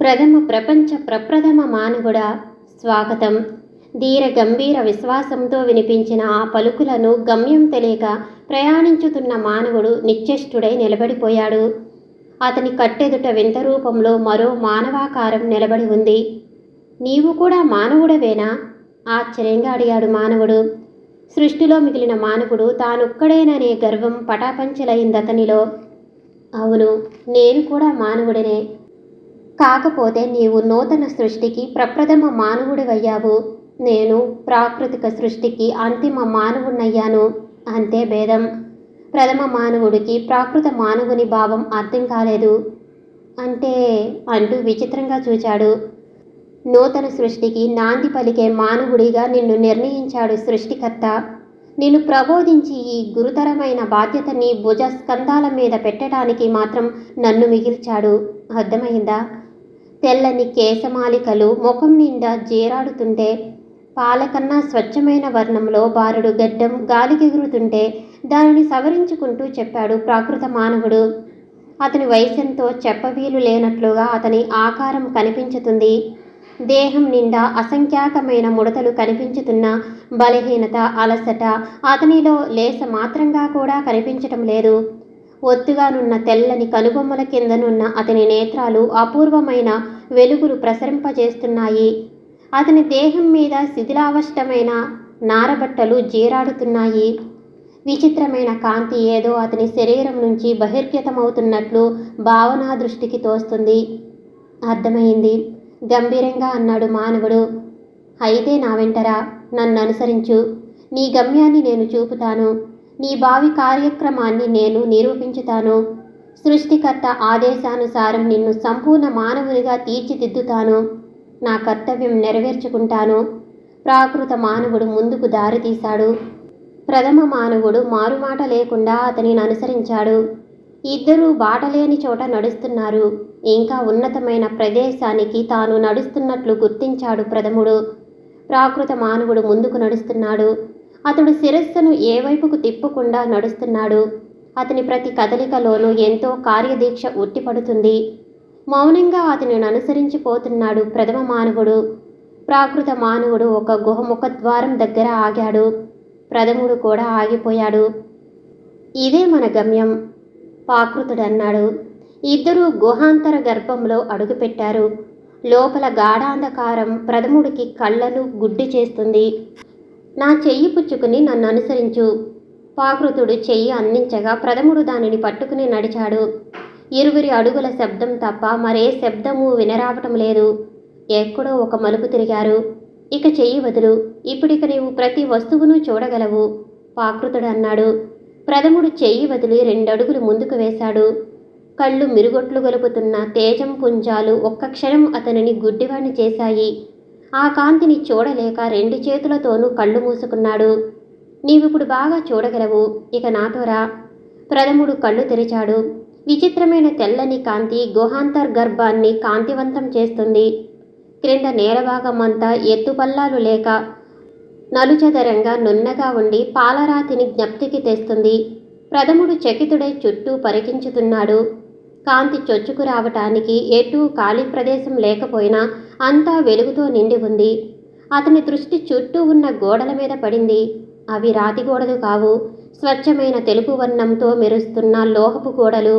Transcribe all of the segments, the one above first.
ప్రపంచ ప్రప్రథమ మానవుడా, స్వాగతం. ధీర గంభీర విశ్వాసంతో వినిపించిన ఆ పలుకులను గమ్యం తెలియక ప్రయాణించుతున్న మానవుడు నిశ్చేష్టుడై నిలబడిపోయాడు. అతని కట్టెదుట వింత రూపంలో మరో మానవాకారం నిలబడి ఉంది. నీవు కూడా మానవుడవేనా? ఆశ్చర్యంగా అడిగాడు మానవుడు. సృష్టిలో మిగిలిన మానవుడు తానొక్కడేననే గర్వం పటాపంచలైందతనిలో. అవును, నేను కూడా మానవుడనే. కాకపోతే నీవు నూతన సృష్టికి ప్రప్రథమ మానవుడివయ్యావు. నేను ప్రాకృతిక సృష్టికి అంతిమ మానవుణ్ణయ్యాను. అంతే భేదం. ప్రథమ మానవుడికి ప్రాకృత మానవుని భావం అర్థం కాలేదు. అంటే అంటూ విచిత్రంగా చూచాడు. నూతన సృష్టికి నాంది పలికే మానవుడిగా నిన్ను నిర్ణయించాడు సృష్టికర్త. నిన్ను ప్రబోధించి ఈ గురుతరమైన బాధ్యత నీ భుజ స్కంధాల మీద పెట్టడానికి మాత్రం నన్ను మిగిల్చాడు. అర్థమైందా? తెల్లని కేశమాలికలు ముఖం నిండా జీరాడుతుంటే, పాలకన్నా స్వచ్ఛమైన వర్ణంలో బారుడు గడ్డం గాలికెగురుతుంటే దానిని సవరించుకుంటూ చెప్పాడు ప్రాకృత మానవుడు. అతని వయసెంతో చెప్పవీలు లేనట్లుగా అతని ఆకారం కనిపించుతుంది. దేహం నిండా అసంఖ్యాకమైన ముడతలు కనిపించుతున్న బలహీనత, అలసట అతనిలో లేస మాత్రంగా కూడా కనిపించటం లేదు. ఒత్తుగానున్న తెల్లని కనుబొమ్మల కిందనున్న అతని నేత్రాలు అపూర్వమైన వెలుగులు ప్రసరింపజేస్తున్నాయి. అతని దేహం మీద శిథిలావష్టమైన నారబట్టలు జీరాడుతున్నాయి. విచిత్రమైన కాంతి ఏదో అతని శరీరం నుంచి బహిర్గతమవుతున్నట్లు భావనా దృష్టికి తోస్తుంది. అర్థమైంది, గంభీరంగా అన్నాడు మానవుడు. అయితే నా వెంటరా, నన్ను అనుసరించు. నీ గమ్యాన్ని నేను చూపుతాను. నీ భావి కార్యక్రమాన్ని నేను నిరూపించుతాను. సృష్టికర్త ఆదేశానుసారం నిన్ను సంపూర్ణ మానవునిగా తీర్చిదిద్దుతాను. నా కర్తవ్యం నెరవేర్చుకుంటాను. ప్రాకృత మానవుడు ముందుకు దారి తీశాడు. ప్రథమ మానవుడు మారుమాట లేకుండా అతనిని అనుసరించాడు. ఇద్దరూ బాటలేని చోట నడుస్తున్నారు. ఇంకా ఉన్నతమైన ప్రదేశానికి తాను నడుస్తున్నట్లు గుర్తించాడు ప్రథముడు. ప్రాకృత మానవుడు ముందుకు నడుస్తున్నాడు. అతడు శిరస్సును ఏ వైపుకు తిప్పకుండా నడుస్తున్నాడు. అతని ప్రతి కదలికలోనూ ఎంతో కార్యదీక్ష ఉట్టిపడుతుంది. మౌనంగా అతనిని అనుసరించిపోతున్నాడు ప్రథమ మానవుడు. ప్రాకృత మానవుడు ఒక గుహ ముఖద్వారం దగ్గర ఆగాడు. ప్రథముడు కూడా ఆగిపోయాడు. ఇదే మన గమ్యం, ప్రాకృతుడన్నాడు. ఇద్దరూ గుహాంతర గర్భంలో అడుగుపెట్టారు. లోపల గాఢాంధకారం ప్రథముడికి కళ్ళను గుడ్డి చేస్తుంది. నా చెయ్యి పుచ్చుకుని నన్ను అనుసరించు. ప్రాకృతుడు చెయ్యి అందించగా ప్రథముడు దానిని పట్టుకుని నడిచాడు. ఇరువురి అడుగుల శబ్దం తప్ప మరే శబ్దము వినరావటం లేదు. ఎక్కడో ఒక మలుపు తిరిగారు. ఇక చెయ్యి వదులు. ఇప్పుడిక నీవు ప్రతి వస్తువును చూడగలవు, ప్రాకృతుడు అన్నాడు. ప్రథముడు చెయ్యి వదిలి 2 అడుగులు ముందుకు వేశాడు. కళ్ళు మిరుగొట్లు గొలుపుతున్న తేజం పుంజాలు ఒక్క క్షణం అతనిని గుడ్డివాణ్ణి చేశాయి. ఆ కాంతిని చూడలేక 2 చేతులతోనూ కళ్ళు మూసుకున్నాడు. నీవిప్పుడు బాగా చూడగలవు, ఇక నాతో రా. ప్రథముడు కళ్ళు తెరిచాడు. విచిత్రమైన తెల్లని కాంతి గుహాంతర్గర్భాన్ని కాంతివంతం చేస్తుంది. క్రింద నేలభాగమంతా ఎత్తుపల్లాలు లేక నలుచదరంగా నున్నగా ఉండి పాలరాతిని జ్ఞప్తికి తెస్తుంది. ప్రథముడు చకితుడై చుట్టూ పరికించుతున్నాడు. కాంతి చొచ్చుకు రావటానికి ఎటూ ఖాళీ ప్రదేశం లేకపోయినా అంతా వెలుగుతో నిండి ఉంది. అతని దృష్టి చుట్టూ ఉన్న గోడల మీద పడింది. అవి రాతి గోడలు కావు, స్వచ్ఛమైన తెలుపు వర్ణంతో మెరుస్తున్న లోహపు గోడలు.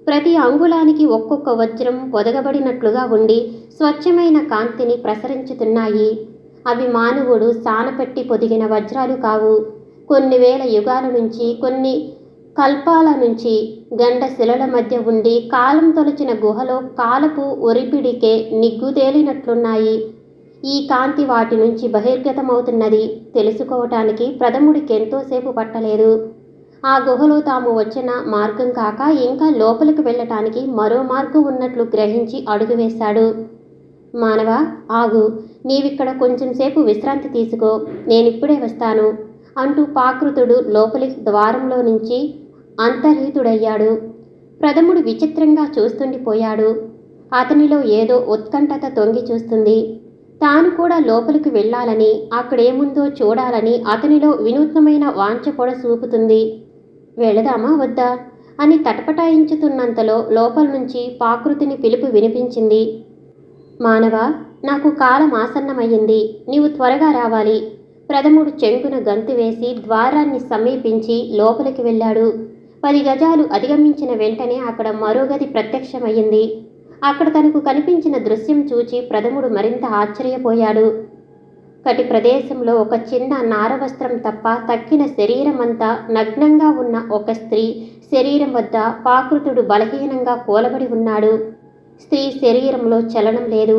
ప్రతి అంగుళానికి ఒక్కొక్క వజ్రం పొదగబడినట్లుగా ఉండి స్వచ్ఛమైన కాంతిని ప్రసరించుతున్నాయి. అవి మానవుడు సానపెట్టి పొదిగిన వజ్రాలు కావు. కొన్ని వేల యుగాల నుంచి, కొన్ని కల్పాల నుంచి గండ శిలల మధ్య ఉండి కాలం తొలచిన గుహలో కాలపు ఒరిపిడికే నిగ్గుతేలినట్లున్నాయి. ఈ కాంతి వాటి నుంచి బహిర్గతమవుతున్నది తెలుసుకోవటానికి ప్రథముడికి ఎంతోసేపు పట్టలేదు. ఆ గుహలో తాము వచ్చిన మార్గం కాక ఇంకా లోపలికి వెళ్ళటానికి మరో మార్గం ఉన్నట్లు గ్రహించి అడుగు వేశాడు. మానవా, ఆగు. నీవిక్కడ కొంచెం సేపు విశ్రాంతి తీసుకో. నేనిప్పుడే వస్తాను అంటూ ప్రాకృతుడు లోపలి ద్వారంలో నుంచి అంతర్హితుడయ్యాడు. ప్రథముడు విచిత్రంగా చూస్తుండిపోయాడు. అతనిలో ఏదో ఉత్కంఠత తొంగి చూస్తుంది. తాను కూడా లోపలికి వెళ్ళాలని, అక్కడేముందో చూడాలని అతనిలో వినూత్నమైన వాంఛ పొడ చూపుతుంది. వెళదామా వద్దా అని తటపటాయించుతున్నంతలో లోపల నుంచి ప్రాకృతిని పిలుపు వినిపించింది. మానవ, నాకు కాలం ఆసన్నమయ్యింది. నీవు త్వరగా రావాలి. ప్రథముడు చెంగున గంతు వేసి ద్వారాన్ని సమీపించి లోపలికి వెళ్ళాడు. 10 గజాలు అధిగమించిన వెంటనే అక్కడ మరో గది ప్రత్యక్షమయ్యింది. అక్కడ తనకు కనిపించిన దృశ్యం చూచి ప్రథముడు మరింత ఆశ్చర్యపోయాడు. కటి ప్రదేశంలో ఒక చిన్న నారవస్త్రం తప్ప తక్కిన శరీరమంతా నగ్నంగా ఉన్న ఒక స్త్రీ శరీరం వద్ద పాకృతుడు బలహీనంగా కూలబడి ఉన్నాడు. స్త్రీ శరీరంలో చలనం లేదు.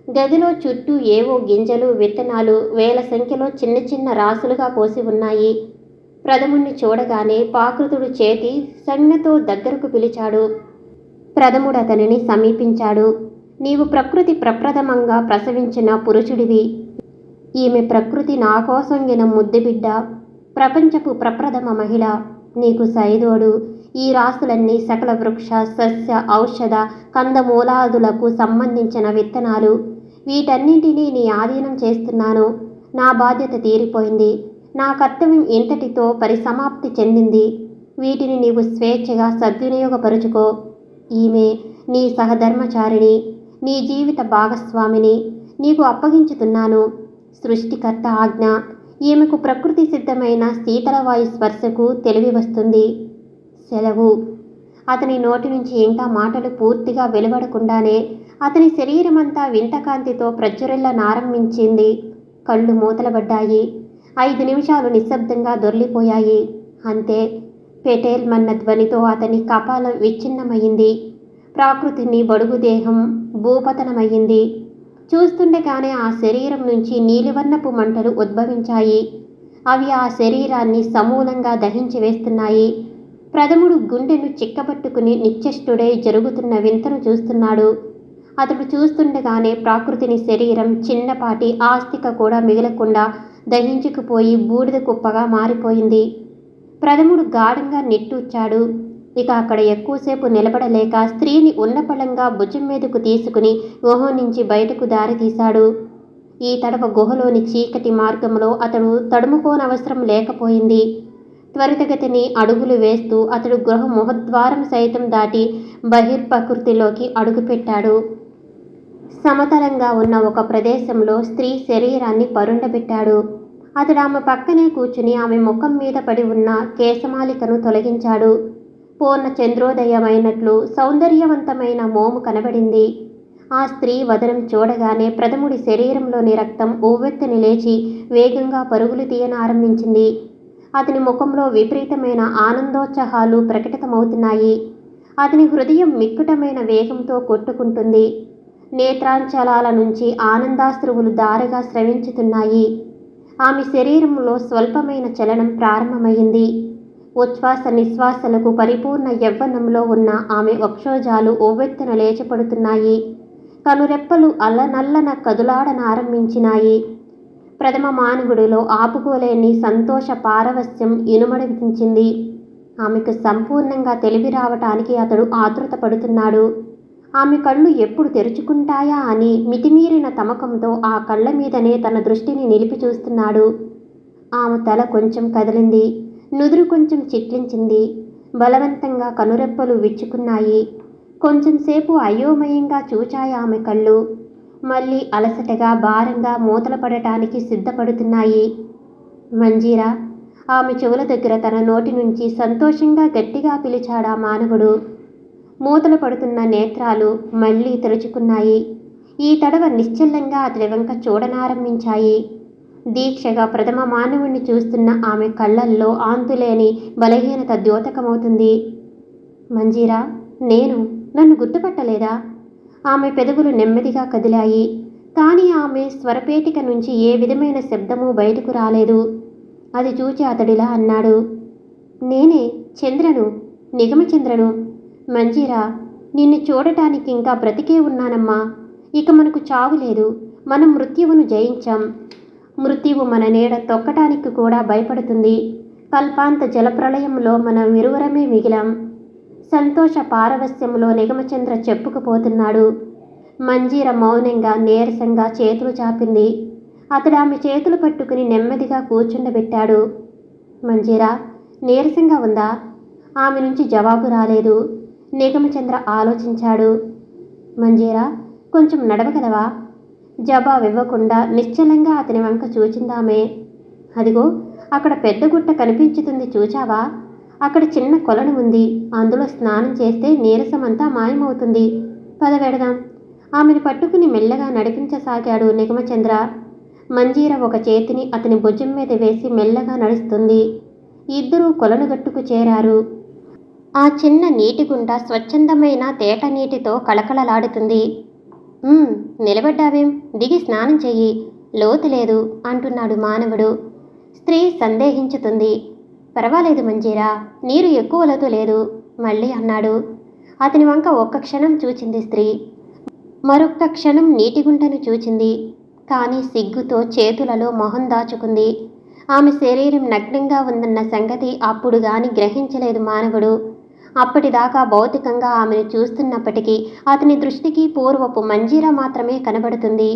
గదిలో చుట్టూ ఏవో గింజలు, విత్తనాలు వేల సంఖ్యలో చిన్న చిన్న రాసులుగా పోసి ఉన్నాయి. ప్రథముణ్ణి చూడగానే పాకృతుడు చేతి సంజ్ఞతో దగ్గరకు పిలిచాడు. ప్రథముడు అతనిని సమీపించాడు. నీవు ప్రకృతి ప్రప్రథమంగా ప్రసవించిన పురుషుడివి. ఈమె ప్రకృతి నా కోసంగిన ముద్దుబిడ్డ, ప్రపంచపు ప్రప్రథమ మహిళ. నీకు సైదోడు. ఈ రాసులన్నీ సకల వృక్ష, సస్య, ఔషధ, కందమూలాదులకు సంబంధించిన విత్తనాలు. వీటన్నింటినీ నీ ఆధీనం చేస్తున్నాను. నా బాధ్యత తీరిపోయింది. నా కర్తవ్యం ఇంతటితో పరిసమాప్తి చెందింది. వీటిని నీవు స్వేచ్ఛగా సద్వినియోగపరుచుకో. ఈమె నీ సహధర్మచారిణి, నీ జీవిత భాగస్వామిని నీకు అప్పగించుతున్నాను. సృష్టికర్త ఆజ్ఞ. ఈమెకు ప్రకృతి సిద్ధమైన శీతలవాయు స్పర్శకు తెలివి వస్తుంది. సెలవు. అతని నోటి నుంచి ఇంకా మాటలు పూర్తిగా వెలువడకుండానే అతని శరీరమంతా వింతకాంతితో ప్రజ్వరిల్లనారంభించింది. కళ్ళు మూతలబడ్డాయి. 5 నిమిషాలు నిశ్శబ్దంగా దొర్లిపోయాయి. అంతే. పెటేల్ మన్న ధ్వనితో అతని కపాలం విచ్ఛిన్నమయ్యింది. ప్రాకృతిని బడుగు దేహం భూపతనమయ్యింది. చూస్తుండగానే ఆ శరీరం నుంచి నీలివర్ణపు మంటలు ఉద్భవించాయి. అవి ఆ శరీరాన్ని సమూలంగా దహించి వేస్తున్నాయి. ప్రథముడు గుండెను చిక్కబట్టుకుని నిశ్చేష్టుడై జరుగుతున్న వింతను చూస్తున్నాడు. అతడు చూస్తుండగానే ప్రాకృతిని శరీరం చిన్నపాటి ఆస్తిక కూడా మిగలకుండా దహించుకుపోయి బూడిద కుప్పగా మారిపోయింది. ప్రథముడు గాఢంగా నిట్టూర్చాడు. ఇక అక్కడ ఎక్కువసేపు నిలబడలేక స్త్రీని ఉన్నపళంగా భుజం మీదకు తీసుకుని గుహ నుంచి బయటకు దారి తీశాడు. ఈ తడవ గుహలోని చీకటి మార్గంలో అతడు తడుముకోనవసరం లేకపోయింది. త్వరితగతిని అడుగులు వేస్తూ అతడు గృహ ముఖద్వారం సైతం దాటి బహిర్ప్రకృతిలోకి అడుగుపెట్టాడు. సమతలంగా ఉన్న ఒక ప్రదేశంలో స్త్రీ శరీరాన్ని పరుండబెట్టాడు. అతడు ఆమె పక్కనే కూర్చుని ఆమె ముఖం మీద పడి ఉన్న కేశమాలికను తొలగించాడు. పూర్ణ చంద్రోదయమైనట్లు సౌందర్యవంతమైన మోము కనబడింది. ఆ స్త్రీ వదనం చూడగానే ప్రథముడి శరీరంలోని రక్తం ఉవ్వెత్తుని లేచి వేగంగా పరుగులు తీయనారంభించింది. అతని ముఖంలో విపరీతమైన ఆనందోత్సాహాలు ప్రకటితమవుతున్నాయి. అతని హృదయం మిక్కుటమైన వేగంతో కొట్టుకుంటుంది. నేత్రాంచలాల నుంచి ఆనందాశ్రువులు దారగా స్రవించుతున్నాయి. ఆమె శరీరంలో స్వల్పమైన చలనం ప్రారంభమైంది. ఉచ్ఛ్వాస నిశ్వాసలకు పరిపూర్ణ యవ్వనంలో ఉన్న ఆమె వక్షోజాలు ఉవ్వెత్తున లేచపడుతున్నాయి. కనురెప్పలు అల్లనల్లన కదులాడనారంభించినాయి. ప్రథమ మానవుడిలో ఆపుకోలేని సంతోష పారవస్యం ఇనుమడించింది. ఆమెకు సంపూర్ణంగా తెలివి రావటానికి అతడు ఆతృత పడుతున్నాడు. ఆమె కళ్ళు ఎప్పుడు తెరుచుకుంటాయా అని మితిమీరిన తమకంతో ఆ కళ్ళ మీదనే తన దృష్టిని నిలిపి చూస్తున్నాడు. ఆమె తల కొంచెం కదిలింది. నుదురు కొంచెం చిట్లించింది. బలవంతంగా కనురెప్పలు విచ్చుకున్నాయి. కొంచెంసేపు అయోమయంగా చూచాయి ఆమె కళ్ళు. మళ్ళీ అలసటగా భారంగా మూతలు పడటానికి సిద్ధపడుతున్నాయి. మంజీరా. ఆమె చెవుల దగ్గర తన నోటి నుంచి సంతోషంగా గట్టిగా పిలిచాడా మానవుడు. మూతలు పడుతున్న నేత్రాలు మళ్ళీ తెరుచుకున్నాయి. ఈ తడవ నిశ్చలంగా అతడి వెంక చూడనారంభించాయి. దీక్షగా ప్రథమ మానవుణ్ణి చూస్తున్న ఆమె కళ్ళల్లో ఆంతులేని బలహీనత ద్యోతకమవుతుంది. మంజీరా, నన్ను గుర్తుపట్టలేదా? ఆమె పెదవులు నెమ్మదిగా కదిలాయి. కానీ ఆమె స్వరపేటిక నుంచి ఏ విధమైన శబ్దమూ బయటకు రాలేదు. అది చూచి అతడిలా అన్నాడు. నేనే చంద్రను, నిగమచంద్రను. మంజీరా, నిన్ను చూడటానికి ఇంకా బ్రతికే ఉన్నానమ్మా. ఇక మనకు చావు లేదు. మనం మృత్యువును జయించాం. మృత్యువు మన నీడ తొక్కటానికి కూడా భయపడుతుంది. కల్పాంత జలప్రళయంలో మనం ఇరువురమే మిగిలాం. సంతోష పారవస్యంలో నిగమచంద్ర చెప్పుకుపోతున్నాడు. మంజీర మౌనంగా నీరసంగా చేతులు చాపింది. అతడు ఆమె చేతులు పట్టుకుని నెమ్మదిగా కూర్చుండబెట్టాడు. మంజీరా, నీరసంగా ఉందా? ఆమె నుంచి జవాబు రాలేదు. నిగమచంద్ర ఆలోచించాడు. మంజీరా, కొంచెం నడవగలవా? జవాబివ్వకుండా నిశ్చలంగా అతని వంక చూచిందామె. అదిగో అక్కడ పెద్ద గుట్ట కనిపించుతుంది, చూచావా? అక్కడ చిన్న కొలను ఉంది. అందులో స్నానం చేస్తే నీరసమంతా మాయమవుతుంది. పద వెడదాం. ఆమెను పట్టుకుని మెల్లగా నడిపించసాగాడు నిగమచంద్ర. మంజీర ఒక చేతిని అతని భుజం మీద వేసి మెల్లగా నడుస్తుంది. ఇద్దరూ కొలనుగట్టుకు చేరారు. ఆ చిన్న నీటిగుంట స్వచ్ఛందమైన తేట నీటితో కళకళలాడుతుంది. నిలబడ్డావేం? దిగి స్నానం చెయ్యి, లోతు లేదు అంటున్నాడు మానవుడు. స్త్రీ సందేహించుతుంది. పర్వాలేదు మంజీరా, నీరు ఎక్కువ లోతు లేదు మళ్ళీ అన్నాడు. అతని వంక ఒక్క క్షణం చూచింది స్త్రీ. మరొక్క క్షణం నీటిగుంటను చూచింది. కానీ సిగ్గుతో చేతులలో మొహం దాచుకుంది. ఆమె శరీరం నగ్నంగా ఉందన్న సంగతి అప్పుడు గాని గ్రహించలేదు మానవుడు. అప్పటిదాకా భౌతికంగా ఆమెను చూస్తున్నప్పటికీ అతని దృష్టికి పూర్వపు మంజీరా మాత్రమే కనబడుతుంది.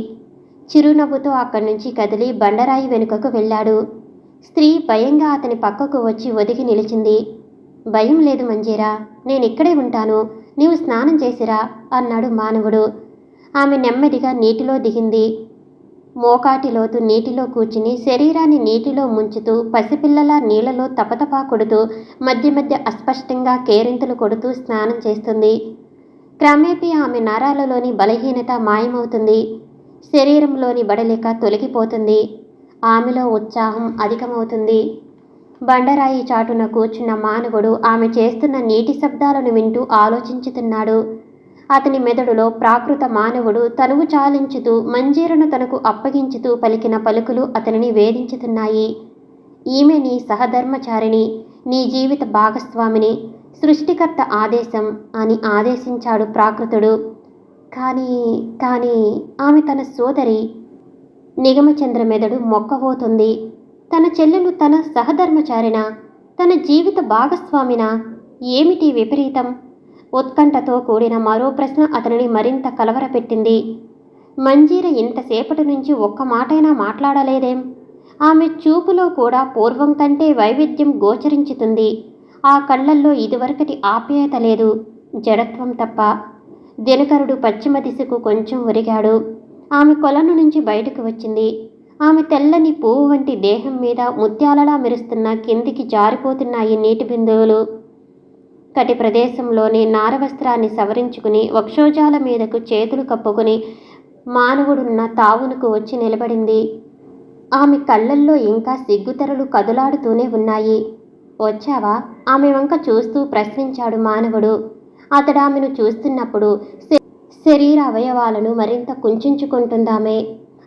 చిరునవ్వుతో అక్కడి నుంచి కదిలి బండరాయి వెనుకకు వెళ్ళాడు. స్త్రీ భయంగా అతని పక్కకు వచ్చి ఒదిగి నిలిచింది. భయం లేదు మంజీరా, నేనిక్కడే ఉంటాను, నీవు స్నానం చేసిరా అన్నాడు మానవుడు. ఆమె నెమ్మదిగా నీటిలో దిగింది. మోకాటిలోతు నీటిలో కూర్చుని శరీరాన్ని నీటిలో ముంచుతూ పసిపిల్లల నీళ్లలో తపతపా కొడుతూ మధ్య మధ్య అస్పష్టంగా కేరింతలు కొడుతూ స్నానం చేస్తుంది. క్రమేపీ ఆమె నరాలలోని బలహీనత మాయమవుతుంది. శరీరంలోని బడలిక తొలగిపోతుంది. ఆమెలో ఉత్సాహం అధికమవుతుంది. బండరాయి చాటున కూర్చున్న మానవుడు ఆమె చేస్తున్న నీటి శబ్దాలను వింటూ ఆలోచించుతున్నాడు. అతని మెదడులో ప్రాకృత మానవుడు తనువు చాలించుతూ మంజీరను తనకు అప్పగించుతూ పలికిన పలుకులు అతనిని వేధించుతున్నాయి. ఈమె నీ సహధర్మచారిణి, నీ జీవిత భాగస్వామిని, సృష్టికర్త ఆదేశం అని ఆదేశించాడు ప్రాకృతుడు. కానీ ఆమె తన సోదరి. నిగమచంద్ర మెదడు మొక్కబోతుంది. తన చెల్లెలు తన సహధర్మచారినా, తన జీవిత భాగస్వామినా? ఏమిటి విపరీతం? ఉత్కంఠతో కూడిన మరో ప్రశ్న అతనిని మరింత కలవరపెట్టింది. మంజీర ఇంతసేపటి నుంచి ఒక్క మాటైనా మాట్లాడలేదేం? ఆమె చూపులో కూడా పూర్వం కంటే వైవిధ్యం గోచరించుతుంది. ఆ కళ్ళల్లో ఇదివరకటి ఆప్యాయత లేదు, జడత్వం తప్ప. దినకరుడు పశ్చిమ దిశకు కొంచెం ఒరిగాడు. ఆమె కొలను నుంచి బయటకు వచ్చింది. ఆమె తెల్లని పువ్వు వంటి దేహం మీద ముత్యాలలా మెరుస్తున్న కిందికి జారిపోతున్నాయి నీటి బిందువులు. కటి ప్రదేశంలోని నారవస్త్రాన్ని సవరించుకుని వక్షోజాల మీదకు చేతులు కప్పుకుని మానవుడున్న తావునకు వచ్చి నిలబడింది. ఆమె కళ్ళల్లో ఇంకా సిగ్గుతెరలు కదులాడుతూనే ఉన్నాయి. వచ్చావా? ఆమె వంక చూస్తూ ప్రశ్నించాడు మానవుడు. అతడామెను చూస్తున్నప్పుడు శరీర అవయవాలను మరింత కుంచుకుంటుందామె.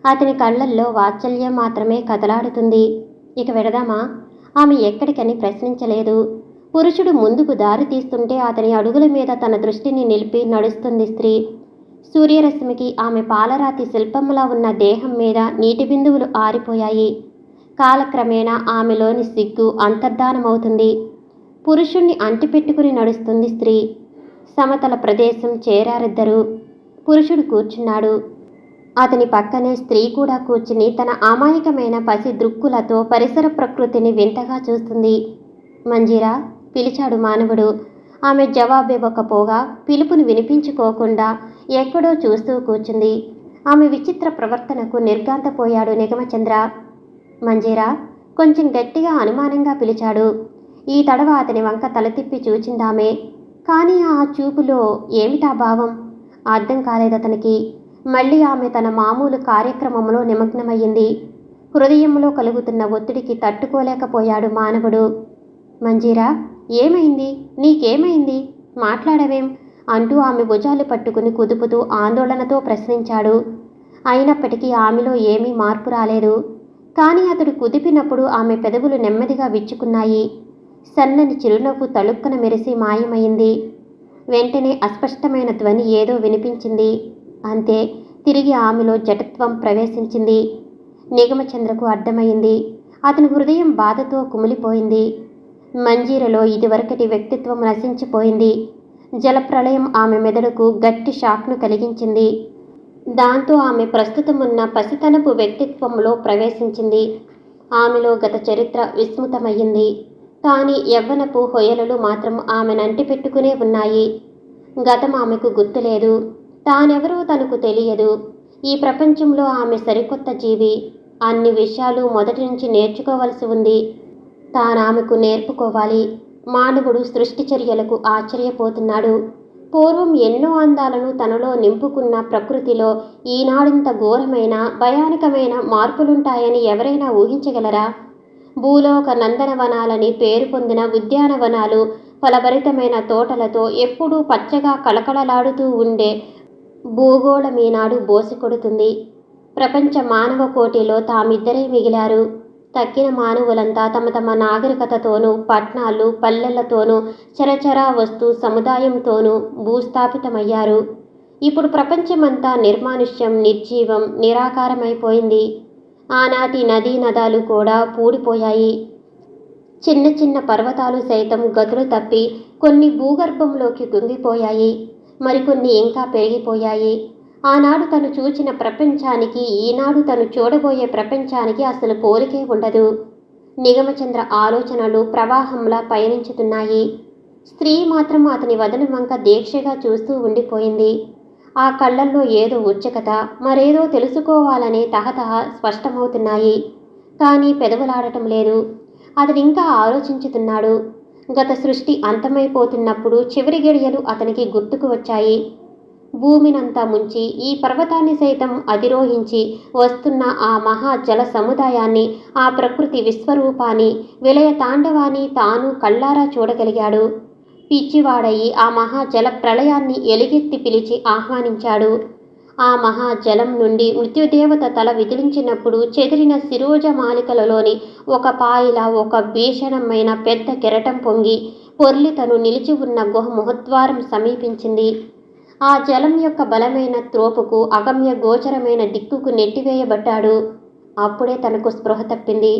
అతని కళ్ళల్లో వాత్సల్యం మాత్రమే కదలాడుతుంది. ఇక వెడదామా? ఆమె ఎక్కడికని ప్రశ్నించలేదు. పురుషుడు ముందుకు దారి తీస్తుంటే అతని అడుగుల మీద తన దృష్టిని నిలిపి నడుస్తుంది స్త్రీ. సూర్యరశ్మికి ఆమె పాలరాతి శిల్పంలా ఉన్న దేహం మీద నీటి బిందువులు ఆరిపోయాయి. కాలక్రమేణా ఆమెలోని సిగ్గు అంతర్ధానమవుతుంది. పురుషుణ్ణి అంటిపెట్టుకుని నడుస్తుంది స్త్రీ. సమతల ప్రదేశం చేరారిద్దరు. పురుషుడు కూర్చున్నాడు. అతని పక్కనే స్త్రీ కూడా కూర్చుని తన అమాయకమైన పసి దృక్కులతో పరిసర ప్రకృతిని వింతగా చూస్తుంది. మంజీరా పిలిచాడు మానవుడు. ఆమె జవాబివ్వకపోగా పిలుపును వినిపించుకోకుండా ఎక్కడో చూస్తూ కూర్చుంది. ఆమె విచిత్ర ప్రవర్తనకు నిర్ఘాంతపోయాడు నిగమచంద్ర. మంజీరా కొంచెం గట్టిగా అనుమానంగా పిలిచాడు. ఈ తడవ అతని వంక తల తిప్పి చూచిందామె. కానీ ఆ చూపులో ఏమిటా భావం? అర్థం కాలేదతనికి. మళ్ళీ ఆమె తన మామూలు కార్యక్రమంలో నిమగ్నమయ్యింది. హృదయంలో కలుగుతున్న ఒత్తిడికి తట్టుకోలేకపోయాడు మానవుడు. మంజీరా ఏమైంది? నీకేమైంది? మాట్లాడవేం అంటూ ఆమె భుజాలు పట్టుకుని కుదుపుతూ ఆందోళనతో ప్రశ్నించాడు. అయినప్పటికీ ఆమెలో ఏమీ మార్పు రాలేదు. కానీ అతడు కుదిపినప్పుడు ఆమె పెదవులు నెమ్మదిగా విచ్చుకున్నాయి. సన్నని చిరునవ్వు తళుక్కన మెరిసి మాయమైంది. వెంటనే అస్పష్టమైన ధ్వని ఏదో వినిపించింది. అంతే, తిరిగి ఆమెలో జటత్వం ప్రవేశించింది. నిగమచంద్రకు అర్థమైంది. అతని హృదయం బాధతో కుమిలిపోయింది. మంజీరలో ఇదివరకటి వ్యక్తిత్వం నశించిపోయింది. జలప్రళయం ఆమె మెదడుకు గట్టి షాక్ను కలిగించింది. దాంతో ఆమె ప్రస్తుతమున్న పసితనపు వ్యక్తిత్వంలో ప్రవేశించింది. ఆమెలో గత చరిత్ర విస్మృతమయ్యింది. కానీ యవ్వనపు హొయలలు మాత్రం ఆమెనంటి పెట్టుకునే ఉన్నాయి. గతం ఆమెకు గుర్తులేదు. తానెవరో తనకు తెలియదు. ఈ ప్రపంచంలో ఆమె సరికొత్త జీవి. అన్ని విషయాలు మొదటి నుంచి నేర్చుకోవలసి ఉంది. తానామెకు నేర్పుకోవాలి. మానవుడు సృష్టి చర్యలకు ఆశ్చర్యపోతున్నాడు. పూర్వం ఎన్నో అందాలను తనలో నింపుకున్న ప్రకృతిలో ఈనాడింత ఘోరమైన భయానకమైన మార్పులుంటాయని ఎవరైనా ఊహించగలరా? భూలోక నందనవనాలని పేరు పొందిన ఉద్యానవనాలు ఫలభరితమైన తోటలతో ఎప్పుడూ పచ్చగా కళకళలాడుతూ ఉండే భూగోళమీనాడు బోసికొడుతుంది. ప్రపంచ మానవ కోటిలో తామిద్దరే మిగిలారు. తక్కిన మానవులంతా తమ తమ నాగరికతతోనూ పట్నాలు పల్లెలతోనూ చరచరా వస్తు సముదాయంతోనూ భూస్థాపితమయ్యారు. ఇప్పుడు ప్రపంచమంతా నిర్మానుష్యం, నిర్జీవం, నిరాకారమైపోయింది. ఆనాటి నదీ నదాలు కూడా పూడిపోయాయి. చిన్న చిన్న పర్వతాలు సైతం గతులు తప్పి కొన్ని భూగర్భంలోకి కుంగిపోయాయి. మరికొన్ని ఇంకా పెరిగిపోయాయి. ఆనాడు తను చూచిన ప్రపంచానికి ఈనాడు తను చూడబోయే ప్రపంచానికి అసలు పోలికే ఉండదు. నిగమచంద్ర ఆలోచనలు ప్రవాహంలా పయనించుతున్నాయి. స్త్రీ మాత్రం అతని వదనం వంక దీక్షగా చూస్తూ ఉండిపోయింది. ఆ కళ్ళల్లో ఏదో ఉత్సుకత, మరేదో తెలుసుకోవాలనే తహతహ స్పష్టమవుతున్నాయి. కానీ పెదవులాడటం లేదు. అతడింకా ఆలోచించుతున్నాడు. గత సృష్టి అంతమైపోతున్నప్పుడు చివరి గడియలు అతనికి గుర్తుకు వచ్చాయి. భూమినంతా ముంచి ఈ పర్వతాన్ని సైతం అధిరోహించి వస్తున్న ఆ మహా జల సముదాయాన్ని, ఆ ప్రకృతి విశ్వరూపాన్ని, విలయ తాండవాన్ని తాను కళ్ళారా చూడగలిగాడు. పిచ్చివాడయి ఆ మహా జల ప్రళయాన్ని ఎలుగెత్తి పిలిచి ఆహ్వానించాడు. ఆ మహాజలం నుండి మృత్యుదేవత తల విదిలించినప్పుడు చెదిరిన శిరోజమాలికలలోని ఒక పాయిలా ఒక భీషణమైన పెద్ద కెరటం పొంగి పొర్లి తను నిలిచి ఉన్న గుహ ముఖద్వారం సమీపించింది. ఆ జలం యొక్క బలమైన త్రోపుకు అగమ్య గోచరమైన దిక్కుకు నెట్టివేయబడ్డాడు. అప్పుడే తనకు స్పృహ తప్పింది.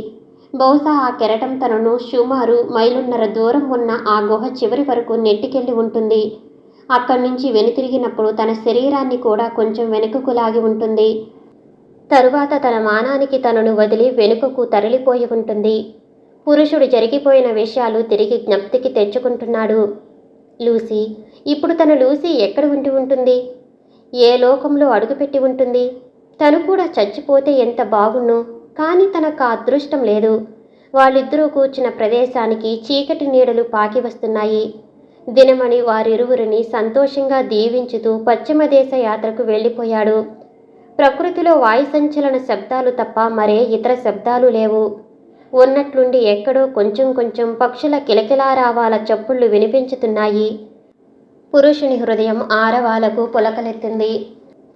బహుశా ఆ కెరటం తనను సుమారు మైలున్నర దూరం ఉన్న ఆ గుహ చివరి వరకు నెట్టికెళ్ళి ఉంటుంది. అక్కడి నుంచి వెనుతిరిగినప్పుడు తన శరీరాన్ని కూడా కొంచెం వెనుకకు లాగి ఉంటుంది. తరువాత తన మానానికి తనను వదిలి వెనుకకు తరలిపోయి ఉంటుంది. పురుషుడు జరిగిపోయిన విషయాలు తిరిగి జ్ఞప్తికి తెచ్చుకుంటున్నాడు. లూసీ, ఇప్పుడు తన లూసీ ఎక్కడ ఉండి ఉంటుంది? ఏ లోకంలో అడుగుపెట్టి ఉంటుంది? తను కూడా చచ్చిపోతే ఎంత బాగున్ను. కానీ తనకు ఆ అదృష్టం లేదు. వాళ్ళిద్దరూ కూర్చున్న ప్రదేశానికి చీకటి నీడలు పాకి వస్తున్నాయి. దినమణి వారిరువురిని సంతోషంగా దీవించుతూ పశ్చిమ దేశ యాత్రకు వెళ్ళిపోయాడు. ప్రకృతిలో వాయు సంచలన శబ్దాలు తప్ప మరే ఇతర శబ్దాలు లేవు. ఉన్నట్లుండి ఎక్కడో కొంచెం కొంచెం పక్షుల కిలకిలారావాల చప్పుళ్ళు వినిపించుతున్నాయి. పురుషుని హృదయం ఆరవాలకు పులకలెత్తింది.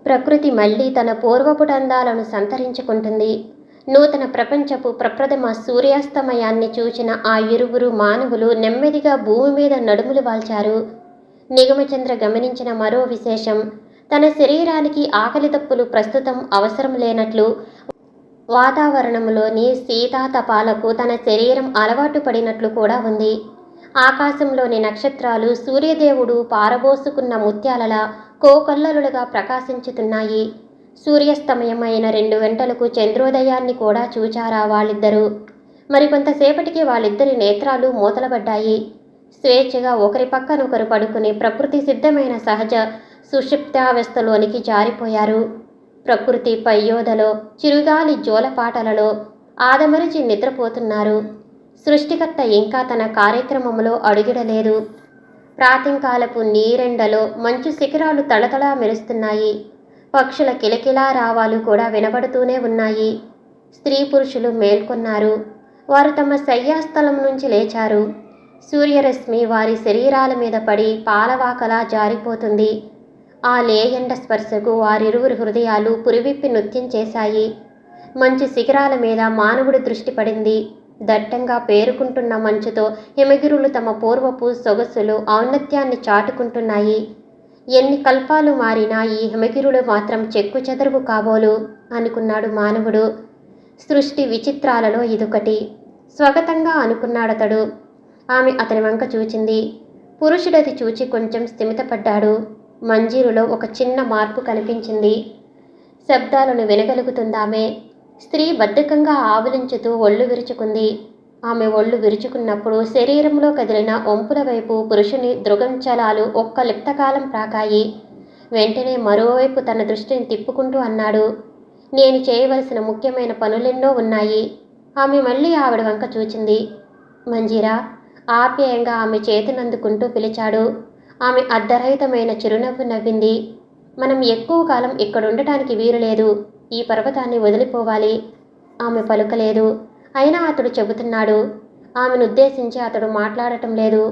ప్రకృతి మళ్లీ తన పూర్వపుటందాలను సంతరించుకుంటుంది. నూతన ప్రపంచపు ప్రప్రథమ సూర్యాస్తమయాన్ని చూచిన ఆ ఇరువురు మానవులు నెమ్మదిగా భూమి మీద నడుములు వాల్చారు. నిగమచంద్ర గమనించిన మరో విశేషం, తన శరీరానికి ఆకలి దప్పులు ప్రస్తుతం అవసరం లేనట్లు, వాతావరణంలోని శీతాతపాలకు తన శరీరం అలవాటు పడినట్లు కూడా ఉంది. ఆకాశంలోని నక్షత్రాలు సూర్యదేవుడు పారబోసుకున్న ముత్యాలలా కోకొల్లలుగా ప్రకాశించుతున్నాయి. సూర్యాస్తమయం అయిన 2 గంటలకు చంద్రోదయాన్ని కూడా చూచారా వాళ్ళిద్దరూ. మరికొంతసేపటికి వాళ్ళిద్దరి నేత్రాలు మూతలబడ్డాయి. స్వేచ్ఛగా ఒకరి పక్కనొకరు పడుకుని ప్రకృతి సిద్ధమైన సహజ సుషుప్తావస్థలోనికి జారిపోయారు. ప్రకృతి పయ్యోదలో, చిరుగాలి జోలపాటలలో ఆదమరిచి నిద్రపోతున్నారు. సృష్టికర్త ఇంకా తన కార్యక్రమంలో అడుగిడలేదు. ప్రాతీకాలపు నీరెండలో మంచు శిఖరాలు తళతళా మెరుస్తున్నాయి. పక్షుల కిలకిలా రావాలు కూడా వినబడుతూనే ఉన్నాయి. స్త్రీ పురుషులు మేల్కొన్నారు. వారు తమ శయ్యాస్థలం నుంచి లేచారు. సూర్యరశ్మి వారి శరీరాల మీద పడి పాలవాకలా జారిపోతుంది. ఆ లేయండ స్పర్శకు వారిరువురి హృదయాలు పురివిప్పి నృత్యం చేశాయి. మంచు శిఖరాల మీద మానవుడి దృష్టి పడింది. దట్టంగా పేరుకుంటున్న మంచుతో హిమగిరులు తమ పూర్వపు సొగసులు ఔన్నత్యాన్ని చాటుకుంటున్నాయి. ఎన్ని కల్పాలు మారినా ఈ హిమగిరులు మాత్రం చెక్కు చెదరువు కాబోలు అనుకున్నాడు మానవుడు. సృష్టి విచిత్రాలలో ఇదొకటి స్వగతంగా అనుకున్నాడతడు. ఆమె అతని వంక చూచింది. పురుషుడది చూచి కొంచెం స్థిమితపడ్డాడు. మంజీరులో ఒక చిన్న మార్పు కనిపించింది. శబ్దాలను వినగలుగుతుందామె. స్త్రీ బద్ధకంగా ఆవులించుతూ ఒళ్ళు విరుచుకుంది. ఆమె ఒళ్ళు విరుచుకున్నప్పుడు శరీరంలో కదిలిన ఒంపుల వైపు పురుషుని దృగంచలాలు ఒక్క లిప్తకాలం ప్రాకాయి. వెంటనే మరోవైపు తన దృష్టిని తిప్పుకుంటూ అన్నాడు, నేను చేయవలసిన ముఖ్యమైన పనులెన్నో ఉన్నాయి. ఆమె మళ్ళీ ఆవిడ వంక చూచింది. మంజీరా ఆప్యాయంగా ఆమె చేతినందుకుంటూ పిలిచాడు. ఆమె అర్ధరహితమైన చిరునవ్వు నవ్వింది. మనం ఎక్కువ కాలం ఇక్కడుండటానికి వీలులేదు. ఈ పర్వతాన్ని వదిలిపోవాలి. ఆమె పలుకలేదు. అయినా అతడు చెబుతున్నాడు. ఆమెనుద్దేశించి అతడు మాట్లాడటం లేదు.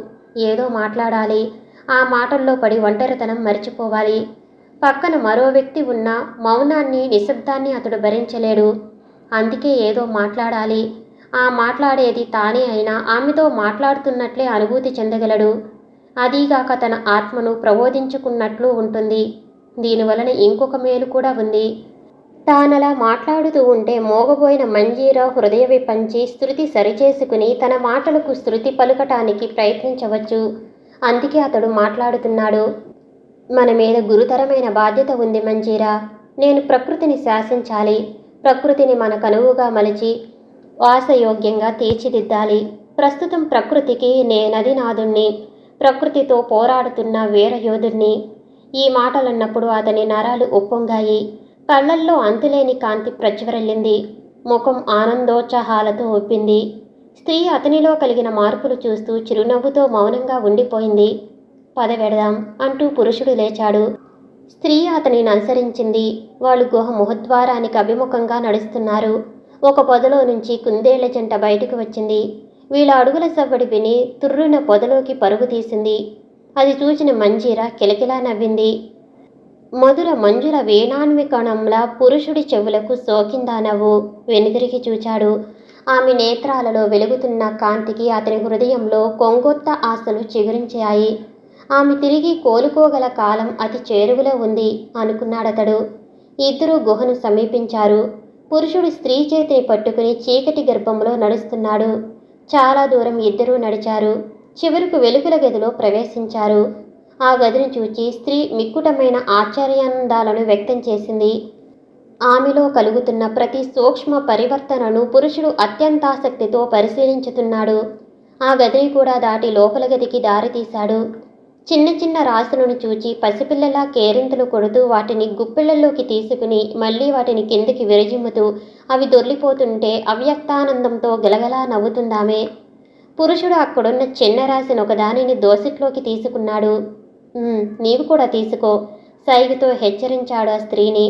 ఏదో మాట్లాడాలి. ఆ మాటల్లో పడి ఒంటరితనం మరిచిపోవాలి. పక్కన మరో వ్యక్తి ఉన్న మౌనాన్ని, నిశ్శబ్దాన్ని అతడు భరించలేడు. అందుకే ఏదో మాట్లాడాలి. ఆ మాట్లాడేది తానే అయినా ఆమెతో మాట్లాడుతున్నట్లే అనుభూతి చెందగలడు. అదీగాక తన ఆత్మను ప్రబోధించుకున్నట్లు ఉంటుంది. దీనివలన ఇంకొక మేలు కూడా ఉంది. తానలా మాట్లాడుతూ ఉంటే మోగబోయిన మంజీరా హృదయ విపంచి శృతి సరిచేసుకుని తన మాటలకు శృతి పలుకటానికి ప్రయత్నించవచ్చు. అందుకే అతడు మాట్లాడుతున్నాడు. మన మీద గురుతరమైన బాధ్యత ఉంది మంజీరా. నేను ప్రకృతిని శాసించాలి. ప్రకృతిని మన కనువుగా మలిచి వాసయోగ్యంగా తీర్చిదిద్దాలి. ప్రస్తుతం ప్రకృతికి నేనది నాదుణ్ణి. ప్రకృతితో పోరాడుతున్న వీరయోధుణ్ణి. ఈ మాటలన్నప్పుడు అతని నరాలు ఉప్పొంగాయి. కళ్ళల్లో అంతులేని కాంతి ప్రజ్వరిల్లింది. ముఖం ఆనందోత్సాహాలతో ఒప్పింది. స్త్రీ అతనిలో కలిగిన మార్పులు చూస్తూ చిరునవ్వుతో మౌనంగా ఉండిపోయింది. పద వెడదాం అంటూ పురుషుడు లేచాడు. స్త్రీ అతనిని అనుసరించింది. వాళ్ళు గుహ ముఖద్వారానికి అభిముఖంగా నడుస్తున్నారు. ఒక పొదలో నుంచి కుందేళ్ల జంట బయటకు వచ్చింది. వీళ్ళ అడుగుల సవ్వడి విని తుర్రున పొదలోకి పరుగు తీసింది. అది చూసిన మంజీరా కిలకిలా నవ్వింది. మధుర మంజుల వీణాన్వికణంలా పురుషుడి చెవులకు సోకిందా నవ్వు. వెనుదిరిగి చూచాడు. ఆమె నేత్రాలలో వెలుగుతున్న కాంతికి అతని హృదయంలో కొంగొత్త ఆశలు చిగురించాయి. ఆమె తిరిగి కోలుకోగల కాలం అతి చేరువలో ఉంది అనుకున్నాడతడు. ఇద్దరూ గుహను సమీపించారు. పురుషుడు స్త్రీ చేతిని పట్టుకుని చీకటి గర్భంలో నడుస్తున్నాడు. చాలా దూరం ఇద్దరూ నడిచారు. చివరకు వెలుగుల గదిలో ప్రవేశించారు. ఆ గదిని చూచి స్త్రీ మిక్కుటమైన ఆశ్చర్యానందాలను వ్యక్తం చేసింది. ఆమెలో కలుగుతున్న ప్రతి సూక్ష్మ పరివర్తనను పురుషుడు అత్యంతాసక్తితో పరిశీలించుతున్నాడు. ఆ గదిని కూడా దాటి లోపల గదికి దారితీశాడు. చిన్న చిన్న రాసులను చూచి పసిపిల్లలా కేరింతలు కొడుతూ వాటిని గుప్పిళ్లలోకి తీసుకుని మళ్ళీ వాటిని కిందికి విరజిమ్ముతూ అవి దొర్లిపోతుంటే అవ్యక్తానందంతో గలగలా నవ్వుతుందామె. పురుషుడు అక్కడున్న చిన్న రాశిని ఒకదానిని దోసిట్లోకి తీసుకున్నాడు. నీవు కూడా తీసుకో సైగతో హెచ్చరించాడు ఆ స్త్రీని.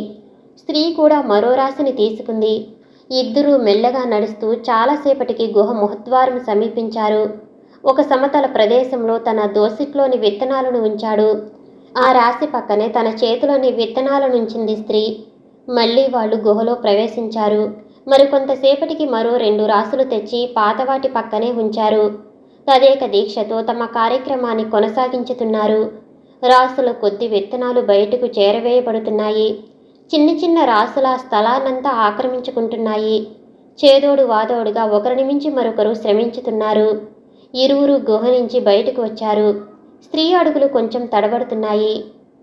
స్త్రీ కూడా మరో రాశిని తీసుకుంది. ఇద్దరూ మెల్లగా నడుస్తూ చాలాసేపటికి గుహ ముఖద్వారం సమీపించారు. ఒక సమతల ప్రదేశంలో తన దోసిట్లోని విత్తనాలను ఉంచాడు. ఆ రాశి పక్కనే తన చేతిలోని విత్తనాలనుంచింది స్త్రీ. మళ్ళీ వాళ్ళు గుహలో ప్రవేశించారు. మరికొంతసేపటికి మరో 2 రాసులు తెచ్చి పాతవాటి పక్కనే ఉంచారు. తదేక దీక్షతో తమ కార్యక్రమాన్ని కొనసాగించుతున్నారు. రాసుల కొద్ది విత్తనాలు బయటకు చేరవేయబడుతున్నాయి. చిన్న చిన్న రాసుల స్థలాన్నంతా ఆక్రమించుకుంటున్నాయి. చేదోడు వాదోడుగా ఒకరిని మించి మరొకరు శ్రమించుతున్నారు. ఇరువురు గుహ నుంచి బయటకు వచ్చారు. స్త్రీ అడుగులు కొంచెం తడబడుతున్నాయి.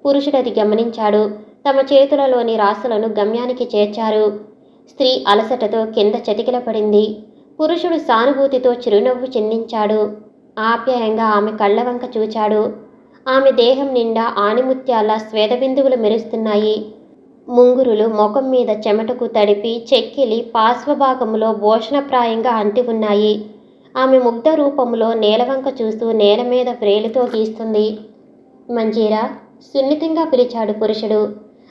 పురుషుడది గమనించాడు. తమ చేతులలోని రాసులను గమ్యానికి చేర్చారు. స్త్రీ అలసటతో కింద చతికిలపడింది. పురుషుడు సానుభూతితో చిరునవ్వు చిందించాడు. ఆప్యాయంగా ఆమె కళ్ళ వంక చూచాడు. ఆమె దేహం నిండా ఆణిముత్యాల స్వేదబిందువులు మెరుస్తున్నాయి. ముంగురులు ముఖం మీద చెమటకు తడిపి చెక్కిలి పార్శ్వభాగంలో భూషణప్రాయంగా అంటి ఉన్నాయి. ఆమె ముగ్ధ రూపంలో నేలవంక చూస్తూ నేల మీద వ్రేలితో గీస్తుంది. మంజీరా సున్నితంగా పిలిచాడు పురుషుడు.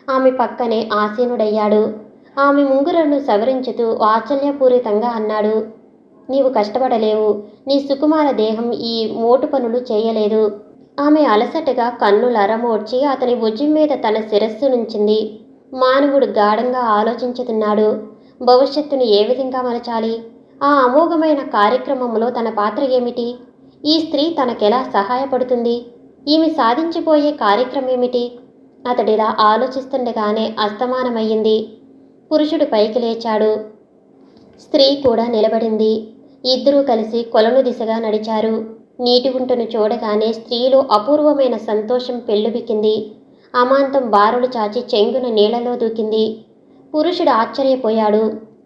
ఆమె పక్కనే ఆసీనుడయ్యాడు. ఆమె ముంగురులను సవరించుతూ వాత్సల్యపూరితంగా అన్నాడు. నీవు కష్టపడలేవు. నీ సుకుమార దేహం ఈ మోటు పనులు చేయలేదు. ఆమె అలసటగా కన్నులరమోడ్చి అతని భుజం మీద తన శిరస్సు నుంచింది. మానవుడు గాఢంగా ఆలోచించుతున్నాడు. భవిష్యత్తును ఏ విధంగా మలచాలి? ఆ అమోఘమైన కార్యక్రమంలో తన పాత్ర ఏమిటి? ఈ స్త్రీ తనకెలా సహాయపడుతుంది? ఈమె సాధించిపోయే కార్యక్రమేమిటి? అతడిలా ఆలోచిస్తుండగానే అస్తమానమయ్యింది. పురుషుడు పైకి లేచాడు. స్త్రీ కూడా నిలబడింది. ఇద్దరూ కలిసి కొలను దిశగా నడిచారు. నీటి గుంటను చూడగానే స్త్రీలో అపూర్వమైన సంతోషం పెళ్ళుబికింది. అమాంతం బారులు చాచి చెంగున నీళ్లలో దూకింది. పురుషుడు ఆశ్చర్యపోయాడు.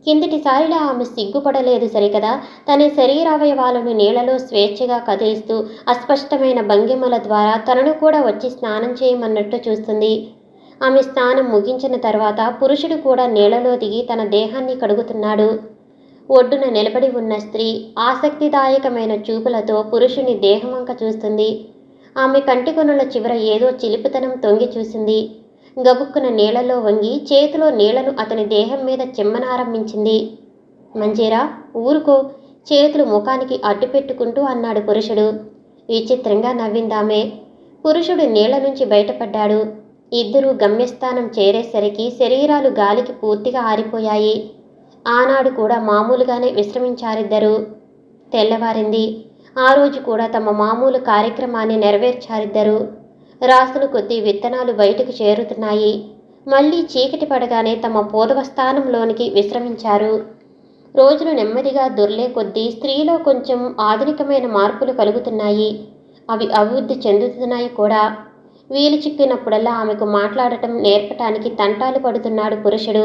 కిందటిసారిలా ఆమె సిగ్గుపడలేదు సరికదా. తన శరీరావయవాలను నీళ్లలో స్వేచ్ఛగా కదిలిస్తూ అస్పష్టమైన భంగిమల ద్వారా తనను కూడా వచ్చి స్నానం చేయమన్నట్టు చూస్తుంది. ఆమె స్నానం ముగించిన తర్వాత పురుషుడు కూడా నీళ్లలో దిగి తన దేహాన్ని కడుగుతున్నాడు. ఒడ్డున నిలబడి ఉన్న స్త్రీ ఆసక్తిదాయకమైన చూపులతో పురుషుని దేహమంక చూస్తుంది. ఆమె కంటికొనుల చివర ఏదో చిలిపితనం తొంగి చూసింది. గబుక్కున నీళ్లలో వంగి చేతిలో నీళ్లను అతని దేహం మీద చిమ్మనారంభించింది. మంజీరా, ఊరుకో, చేతులు ముఖానికి అడ్డుపెట్టుకుంటూ అన్నాడు పురుషుడు. విచిత్రంగా నవ్విందామె. పురుషుడు నీళ్ల నుంచి బయటపడ్డాడు. ఇద్దరూ గమ్యస్థానం చేరేసరికి శరీరాలు గాలికి పూర్తిగా ఆరిపోయాయి. ఆనాడు కూడా మామూలుగానే విశ్రమించారిద్దరూ. తెల్లవారింది. ఆ రోజు కూడా తమ మామూలు కార్యక్రమాన్ని నెరవేర్చారిద్దరూ. రాసులు కొద్దీ విత్తనాలు బయటకు చేరుతున్నాయి. మళ్ళీ చీకటి పడగానే తమ పూర్వ స్థానంలోనికి విశ్రమించారు. రోజులు నెమ్మదిగా దొర్లే కొద్దీ స్త్రీలో కొంచెం ఆధునికమైన మార్పులు కలుగుతున్నాయి. అవి అభివృద్ధి చెందుతున్నాయి కూడా. వీలు చిక్కినప్పుడల్లా ఆమెకు మాట్లాడటం నేర్పటానికి తంటాలు పడుతున్నాడు పురుషుడు.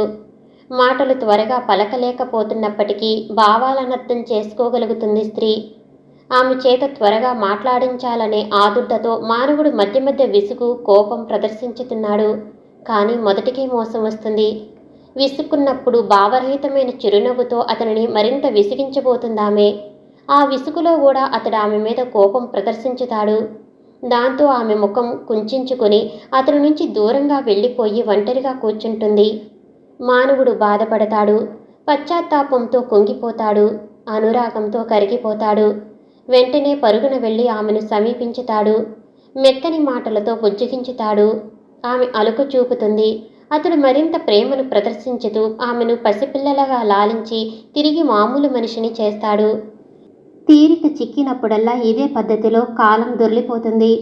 మాటలు త్వరగా పలకలేకపోతున్నప్పటికీ భావాలను అర్థం చేసుకోగలుగుతుంది స్త్రీ. ఆమె చేత త్వరగా మాట్లాడించాలనే ఆదుర్దతో మానవుడు మధ్య మధ్య విసుగు, కోపం ప్రదర్శించుతున్నాడు. కానీ మొదటికే మోసం వస్తుంది. విసుక్కున్నప్పుడు భావరహితమైన చిరునవ్వుతో అతనిని మరింత విసిగించబోతుందామె. ఆ విసుగులో కూడా అతడు ఆమె మీద కోపం ప్రదర్శించుతాడు. దాంతో ఆమె ముఖం కుంచుకుని అతని నుంచి దూరంగా వెళ్ళిపోయి ఒంటరిగా కూర్చుంటుంది. మానవుడు బాధపడతాడు. పశ్చాత్తాపంతో కుంగిపోతాడు. అనురాగంతో కరిగిపోతాడు. వెంటనే పరుగున వెళ్ళి ఆమెను సమీపించుతాడు. మెత్తని మాటలతో బుజ్జగించుతాడు. ఆమె అలుక చూపుతుంది. అతడు మరింత ప్రేమను ప్రదర్శించుతూ ఆమెను పసిపిల్లలగా లాలించి తిరిగి మామూలు మనిషిని చేస్తాడు. తీరిక చిక్కినప్పుడల్లా ఇదే పద్ధతిలో కాలం దొర్లిపోతుంది.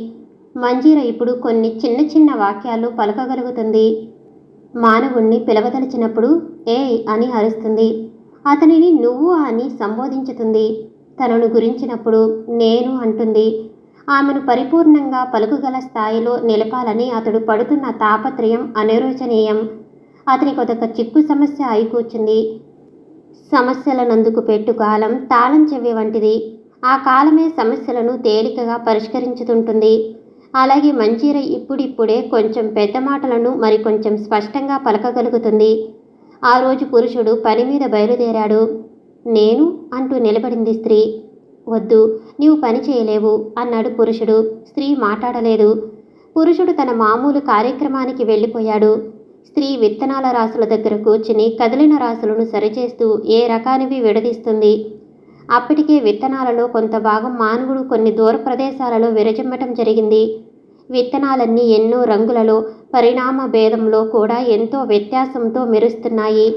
మంజీర ఇప్పుడు కొన్ని చిన్న చిన్న వాక్యాలు పలకగలుగుతుంది. మానవుణ్ణి పిలవదలిచినప్పుడు ఏయ్ అని అరుస్తుంది. అతనిని నువ్వు అని సంబోధించుతుంది. తనను గురించినప్పుడు నేను అంటుంది. ఆమెను పరిపూర్ణంగా పలుకుగల స్థాయిలో నిలపాలని అతడు పడుతున్న తాపత్రయం అనిర్వచనీయం. అతనికొదొక చిక్కు సమస్య అయి కూర్చుంది. సమస్యలనందుకు పెట్టు కాలం తాళం చెవి వంటిది. ఆ కాలమే సమస్యలను తేలికగా పరిష్కరించుతుంటుంది. అలాగే మంజీర ఇప్పుడిప్పుడే కొంచెం పెద్ద మాటలను మరికొంచెం స్పష్టంగా పలకగలుగుతుంది. ఆ రోజు పురుషుడు పని మీద బయలుదేరాడు. నేను అంటూ నిలబడింది స్త్రీ. వద్దు, నీవు పని చేయలేవు అన్నాడు పురుషుడు. స్త్రీ మాట్లాడలేదు. పురుషుడు తన మామూలు కార్యక్రమానికి వెళ్ళిపోయాడు. స్త్రీ విత్తనాల రాసుల దగ్గర కూర్చుని కదిలిన రాసులను సరిచేస్తూ ఏ రకానివి విడదీస్తుంది. అప్పటికే విత్తనాలలో కొంత భాగం మానవుడు కొన్ని దూర ప్రదేశాలలో విరజిమ్మటం జరిగింది. విత్తనాలన్నీ ఎన్నో రంగులలో, పరిణామ భేదంలో కూడా ఎంతో వ్యత్యాసంతో మెరుస్తున్నాయి.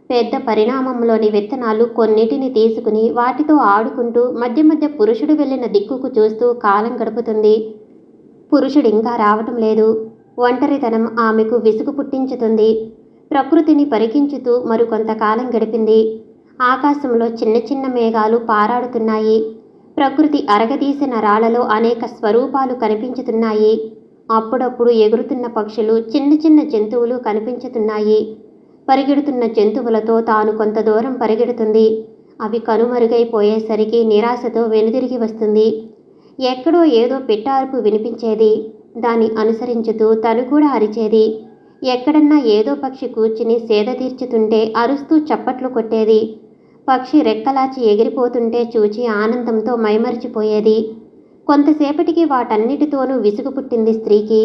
పెద్ద పరిణామంలోని విత్తనాలు కొన్నిటిని తీసుకుని వాటితో ఆడుకుంటూ మధ్య మధ్య పురుషుడు వెళ్ళిన దిక్కుకు చూస్తూ కాలం గడుపుతుంది. పురుషుడు ఇంకా రావటం లేదు. ఒంటరితనం ఆమెకు విసుగు పుట్టించుతుంది. ప్రకృతిని పరికించుతూ మరికొంతకాలం గడిపింది. ఆకాశంలో చిన్న చిన్న మేఘాలు పారాడుతున్నాయి. ప్రకృతి అరగదీసిన రాళ్లలో అనేక స్వరూపాలు కనిపించుతున్నాయి. అప్పుడప్పుడు ఎగురుతున్న పక్షులు, చిన్న చిన్న జంతువులు కనిపించుతున్నాయి. పరిగెడుతున్న జంతువులతో తాను కొంత దూరం పరిగెడుతుంది. అవి కనుమరుగైపోయేసరికి నిరాశతో వెనుదిరిగి వస్తుంది. ఎక్కడో ఏదో పిట్టారుపు వినిపించేది. దాన్ని అనుసరించుతూ తను కూడా అరిచేది. ఎక్కడన్నా ఏదో పక్షి కూర్చుని సేద తీర్చుతుంటే అరుస్తూ చప్పట్లు కొట్టేది. పక్షి రెక్కలాచి ఎగిరిపోతుంటే చూచి ఆనందంతో మైమరిచిపోయేది. కొంతసేపటికి వాటన్నిటితోనూ విసుగు పుట్టింది స్త్రీకి.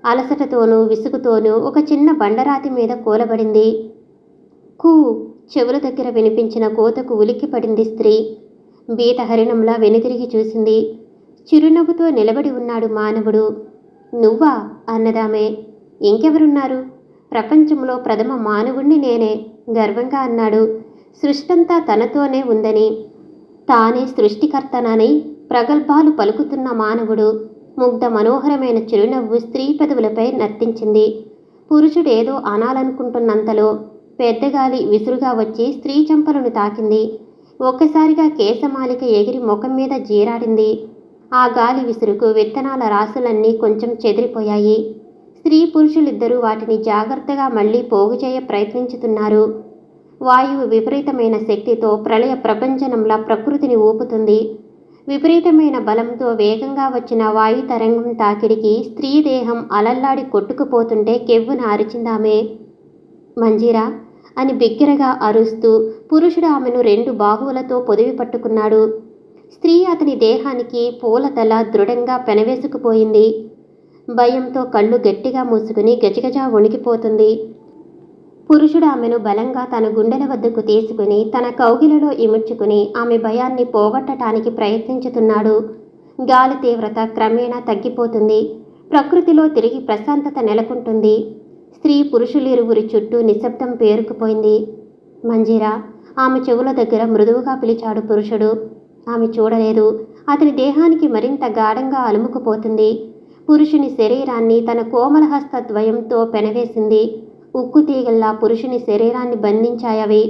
అలసటతోనూ విసుగుతోనూ ఒక చిన్న బండరాతి మీద కూలబడింది. కూ చెవుల దగ్గర వినిపించిన కోతకు ఉలిక్కిపడింది స్త్రీ. బీత హరిణంలా వెనుతిరిగి చూసింది. చిరునవ్వుతో నిలబడి ఉన్నాడు మానవుడు. నువ్వా అన్నదామే. ఇంకెవరున్నారు? ప్రపంచంలో ప్రథమ మానవుణ్ణి నేనే గర్వంగా అన్నాడు. సృష్టంతా తనతోనే ఉందని, తానే సృష్టికర్తనని ప్రగల్భాలు పలుకుతున్న మానవుడు. ముగ్ధ మనోహరమైన చిరునవ్వు స్త్రీ పెదవులపై నర్తించింది. పురుషుడేదో అనాలనుకుంటున్నంతలో పెద్దగాలి విసురుగా వచ్చి స్త్రీ చెంపలను తాకింది. ఒక్కసారిగా కేశమాలిక ఎగిరి ముఖం మీద జీరాడింది. ఆ గాలి విసురుకు విత్తనాల రాసులన్నీ కొంచెం చెదిరిపోయాయి. స్త్రీ పురుషులిద్దరూ వాటిని జాగ్రత్తగా మళ్లీ పోగుచేయ ప్రయత్నించుతున్నారు. వాయువు విపరీతమైన శక్తితో ప్రళయ ప్రపంచనంలా ప్రకృతిని ఊపుతుంది. విపరీతమైన బలంతో వేగంగా వచ్చిన వాయు తరంగం తాకిడికి స్త్రీ దేహం అలల్లాడి కొట్టుకుపోతుంటే కెవ్వున అరిచిందామె. మంజీరా అని బిగ్గరగా అరుస్తూ పురుషుడు ఆమెను 2 బాహువులతో పొదివి పట్టుకున్నాడు. స్త్రీ అతని దేహానికి పూలతల దృఢంగా పెనవేసుకుపోయింది. భయంతో కళ్ళు గట్టిగా మూసుకుని గజగజ వణికిపోతుంది. పురుషుడు ఆమెను బలంగా తన గుండెల వద్దకు తీసుకుని తన కౌగిలిలో ఇముడ్చుకుని ఆమె భయాన్ని పోగొట్టడానికి ప్రయత్నించుతున్నాడు. గాలి తీవ్రత క్రమేణా తగ్గిపోతుంది. ప్రకృతిలో తిరిగి ప్రశాంతత నెలకొంటుంది. స్త్రీ పురుషులిరువురి చుట్టూ నిశ్శబ్దం పేరుకుపోయింది. మంజీరా ఆమె చెవుల దగ్గర మృదువుగా పిలిచాడు పురుషుడు. ఆమె చూడలేదు. అతని దేహానికి మరింత గాఢంగా అలుముకుపోతుంది. పురుషుని శరీరాన్ని తన కోమలహస్త ద్వయంతో పెనవేసింది. ఉక్కు తీగల్లా పురుషుని శరీరాన్ని బంధించాయవి.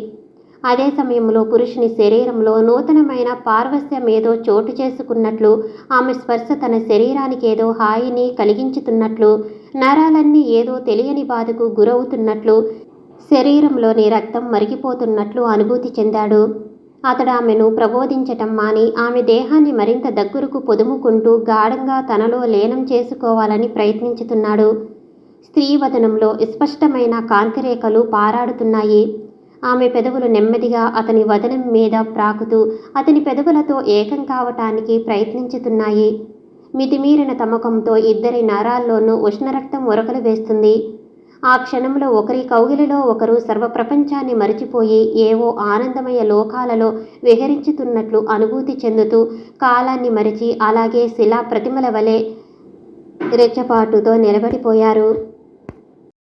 అదే సమయంలో పురుషుని శరీరంలో నూతనమైన పార్వస్యమేదో చోటు చేసుకున్నట్లు, ఆమె స్పర్శ తన శరీరానికేదో హాయిని కలిగించుతున్నట్లు, నరాలన్నీ ఏదో తెలియని బాధకు గురవుతున్నట్లు, శరీరంలోని రక్తం మరిగిపోతున్నట్లు అనుభూతి చెందాడు. అతడు ఆమెను ప్రబోధించటం మాని ఆమె దేహాన్ని మరింత దగ్గరకు పొదుముకుంటూ గాఢంగా తనలో లీనం చేసుకోవాలని ప్రయత్నించుతున్నాడు. స్త్రీ వదనంలో స్పష్టమైన కాంతిరేఖలు పారాడుతున్నాయి. ఆమె పెదవులు నెమ్మదిగా అతని వదనం మీద ప్రాకుతూ అతని పెదవులతో ఏకం కావటానికి ప్రయత్నించుతున్నాయి. మితిమీరిన తమకంతో ఇద్దరి నరాల్లోనూ ఉష్ణరక్తం ఉరకలు వేస్తుంది. ఆ క్షణంలో ఒకరి కౌగిలిలో ఒకరు సర్వప్రపంచాన్ని మరిచిపోయి ఏవో ఆనందమయ లోకాలలో విహరించుతున్నట్లు అనుభూతి చెందుతూ కాలాన్ని మరిచి అలాగే శిలా ప్రతిమల వలె రెచ్చపాటుతో నిలబడిపోయారు.